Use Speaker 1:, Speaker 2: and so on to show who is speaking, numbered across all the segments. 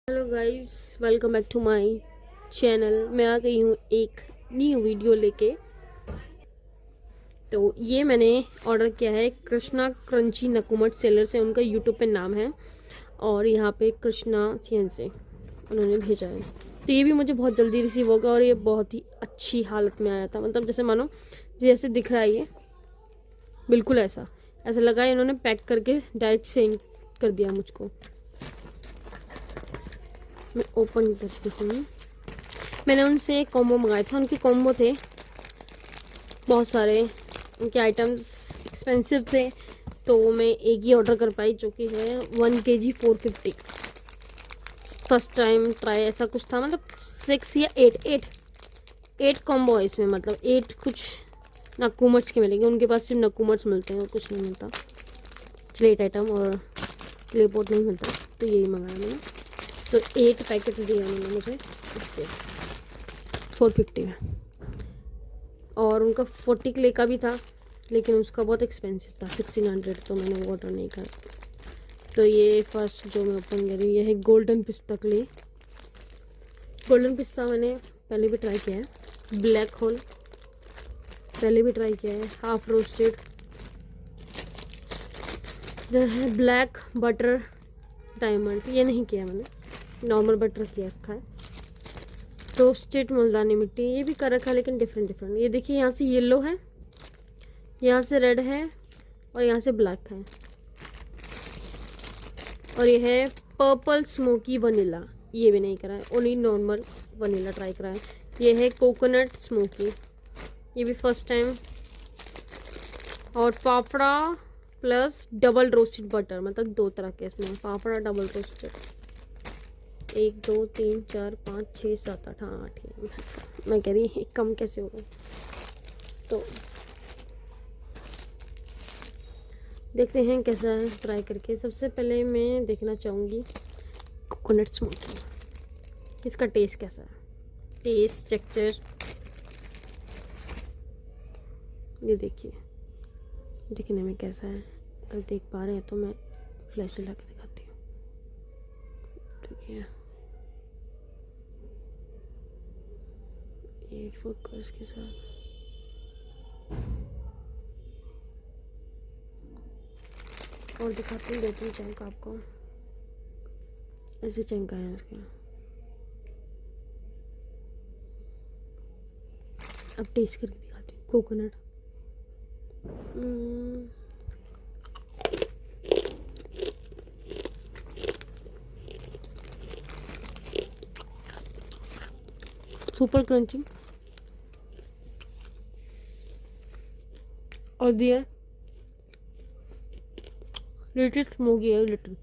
Speaker 1: Hello guys, welcome back to my channel. मैं आ गई हूँ एक न्यू वीडियो लेके। तो ये मैंने ऑर्डर किया है कृष्णा क्रंची नकुमट सेलर से, उनका यूट्यूब पे नाम है और यहाँ पे कृष्णा चैन से उन्होंने भेजा है। तो ये भी मुझे बहुत जल्दी रिसीव होगा और ये बहुत ही अच्छी हालत में आया था। मतलब जैसे मानो जैसे दिख रहा है ये बिल्कुल ऐसा लगा है इन्होंने पैक करके डायरेक्ट सेंड कर दिया मुझको। मैं ओपन करती हूँ। मैंने उनसे कॉम्बो मंगाए थे, उनके कॉम्बो थे बहुत सारे, उनके आइटम्स एक्सपेंसिव थे तो मैं एक ही ऑर्डर कर पाई जो कि है 1 kg 450। फर्स्ट टाइम ट्राई ऐसा कुछ था, मतलब 6 या 8 कॉम्बो है इसमें। मतलब 8 कुछ नकुमट्स के मिलेंगे, उनके पास सिर्फ नकुमट्स मिलते हैं और कुछ नहीं मिलता। स्लेट आइटम और क्ले पॉट नहीं मिलता, तो यही मंगाया मैंने। तो 8 पैकेट दिए उन्होंने मुझे इसके 450 में। और उनका 40 क्ले का भी था लेकिन उसका बहुत एक्सपेंसिव था 1600, तो मैंने वो ऑर्डर नहीं करा। तो ये फर्स्ट जो मैं ओपन कर रही हूँ ये है गोल्डन पिस्ता क्ले। गोल्डन पिस्ता मैंने पहले भी ट्राई किया है, ब्लैक होल पहले भी ट्राई किया है, हाफ रोस्टेड जो है, ब्लैक बटर डायमंड ये नहीं किया मैंने, नॉर्मल बटर किया रखा है। रोस्टेड मुल्तानी मिट्टी ये भी कर रखा है लेकिन डिफरेंट। ये देखिए यहाँ से येलो है, यहाँ से रेड है और यहाँ से ब्लैक है। और ये है पर्पल स्मोकी वनीला, ये भी नहीं करा है, ओनली नॉर्मल वनीला ट्राई करा है। ये है कोकोनट स्मोकी, ये भी फर्स्ट टाइम। और fafda plus double roasted butter, मतलब 2 तरह के इसमें फाफड़ा डबल रोस्टेड। 1 2 3 4 5 6 7 8 8 मैं कह रही कम कैसे होगा। तो देखते हैं कैसा है ट्राई करके। सबसे पहले मैं देखना चाहूँगी कोकोनट स्मोकी, इसका टेस्ट कैसा है, टेस्ट टेक्सचर। ये देखिए दिखने में कैसा है, अगर देख पा रहे हैं तो मैं फ्लैश लगा के दिखाती हूँ। ठीक है, ये फोकस के साथ और दिखाती हूँ 2-3 चंक आपको। ऐसे चंक आए हैं उसके। अब टेस्ट करके दिखाती हूँ कोकोनट। सुपर क्रंची और दिया लिटिल स्मोकी है लिटिल।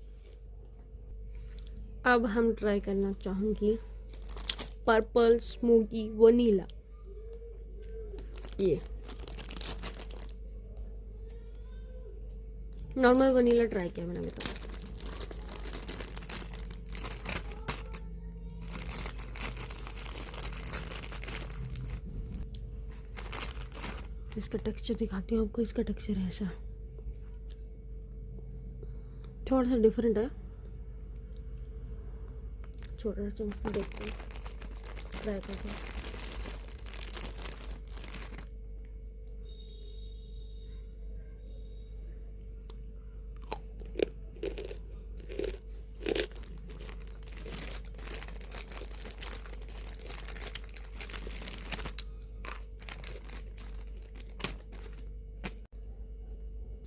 Speaker 1: अब हम ट्राई करना चाहूँगी पर्पल स्मोकी वनीला। ये नॉर्मल वनीला ट्राई किया मैंने बताया। इसका टेक्सचर दिखाती हूँ आपको। इसका टेक्सचर है ऐसा, थोड़ा सा डिफरेंट है। छोटा सा चम्मच देखते हैं, ट्राई करते हैं।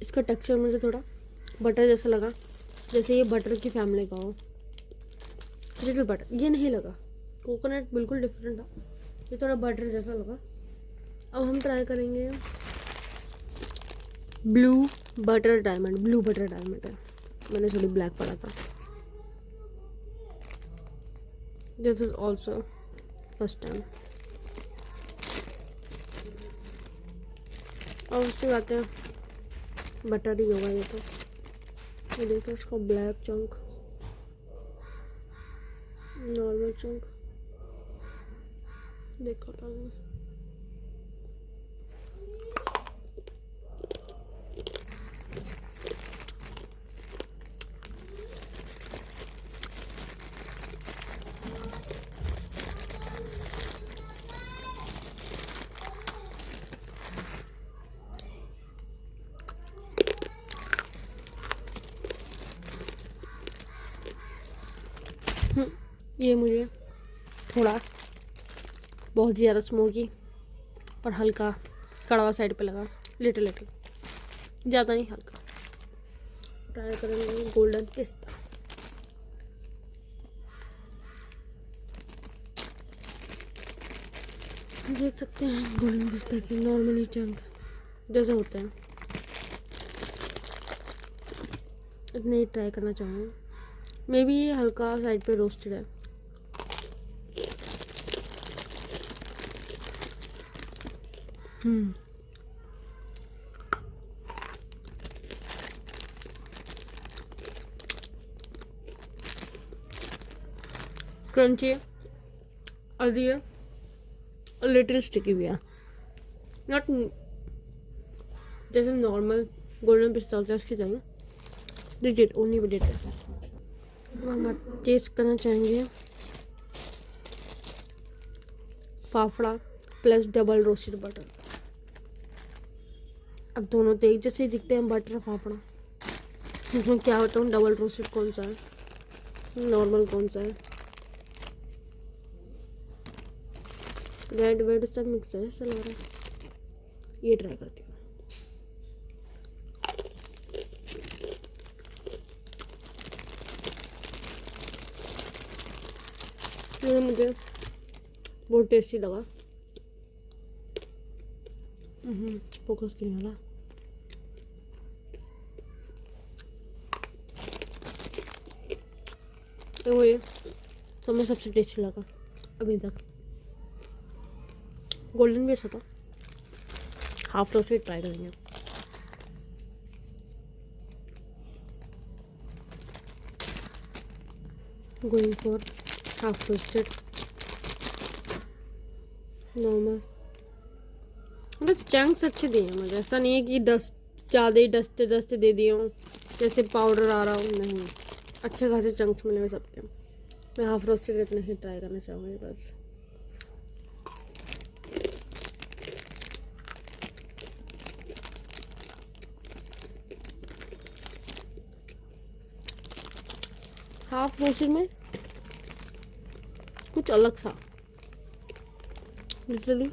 Speaker 1: इसका टेक्सचर मुझे थोड़ा बटर जैसा लगा, जैसे ये बटर की फैमिली का हो, लिटिल बटर। ये नहीं लगा, कोकोनट बिल्कुल डिफरेंट था, ये थोड़ा बटर जैसा लगा। अब हम ट्राई करेंगे blue butter diamond. Blue butter diamond है, मैंने थोड़ी ब्लैक पढ़ा था। This is also first time. और उससे बात है बटर ही होगा ये तो। ये देखो इसका ब्लैक चंक, नॉर्मल चंक देखो था। ये मुझे थोड़ा बहुत ज़्यादा स्मोकी और हल्का कड़वा साइड पे लगा, लिटिल लिटिल, ज़्यादा नहीं, हल्का। ट्राई करेंगे गोल्डन पिस्ता। देख सकते हैं गोल्डन पिस्ता की नॉर्मली चंक जैसे होते हैं, इतने ही ट्राई करना चाहूँगी। मे बी ये हल्का साइड पे रोस्टेड है। क्रंची है, हल्दी है, लिटिल स्टिकी भी है, नॉट जैसे नॉर्मल गोल्डन पिस्ता होता है उसकी तरह, डिटेड ओनली विद डिटेड। हम टेस्ट करना चाहेंगे fafda plus double roasted butter. अब दोनों तो एक जैसे ही दिखते हैं, बटर फाफड़ा। इसमें क्या बताऊँ, डबल रोस्टेड कौन सा है, नॉर्मल कौन सा है, रेड वेड सब मिक्स है, ऐसा लग रहा है। ये ट्राई करती हूँ। ये मुझे बहुत टेस्टी लगा। फोकस क्यों नहीं हो रहा। तो मुझे सब में सबसे टेस्टी लगा अभी तक। गोल्डन भी अच्छा था। हाफ रोस्टेड ट्राई करेंगे। Going for half roasted normal. मतलब चंक्स अच्छे दिए हैं मुझे, ऐसा नहीं है कि डस्ट ज़्यादा ही डस्ट दे दिए हूँ, जैसे पाउडर आ रहा हूँ, नहीं, अच्छे खासे चंक्स मिले हुए सबके। मैं हाफ रोस्टेड इतना ही ट्राई करना चाहूँगी बस। हाफ रोस्टेड में कुछ अलग सा, लिटरली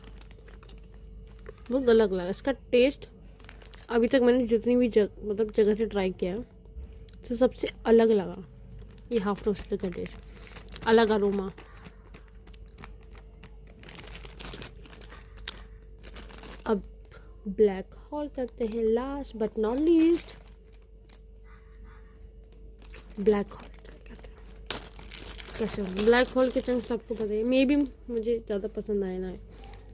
Speaker 1: बहुत अलग लगा इसका टेस्ट। अभी तक मैंने जितनी भी मतलब जगह से ट्राई किया है, तो सबसे अलग लगा ये हाफ रोस्टेड का टेस्ट, अलग अरोमा। अब ब्लैक होल करते हैं, last but not least. Black hole कैसे हो, ब्लैक होल के चंक्स आपको पता है, मे बी मुझे ज़्यादा पसंद आए ना,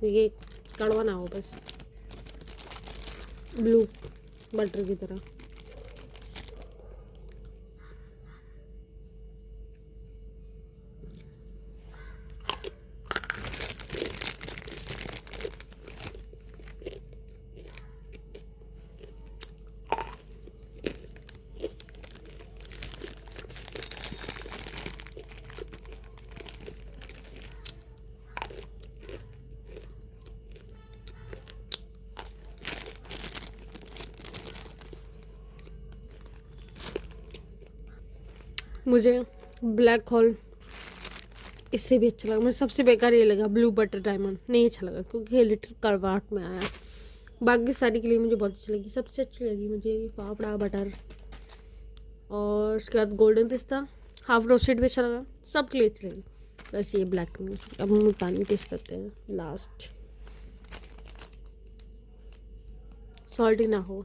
Speaker 1: ये कड़वा ना हो, बस ब्लू बटर की तरह। मुझे ब्लैक होल इससे भी अच्छा लगा। मुझे सबसे बेकार ये लगा ब्लू बटर डायमंड, नहीं अच्छा लगा क्योंकि लिटिल करवाट में आया। बाकी सारी के लिए मुझे बहुत अच्छी लगी। सबसे अच्छी लगी मुझे फाफड़ा बटर, और उसके बाद गोल्डन पिस्ता, हाफ रोस्टेड भी अच्छा लगा, सब के लिए अच्छी लगी। बस ये ब्लैक। अब हम पानी टेस्ट करते हैं लास्ट, सॉल्टी ना हो।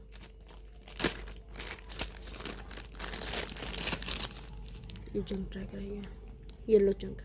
Speaker 1: ये चंक ट्राई करेंगे, येलो चंक।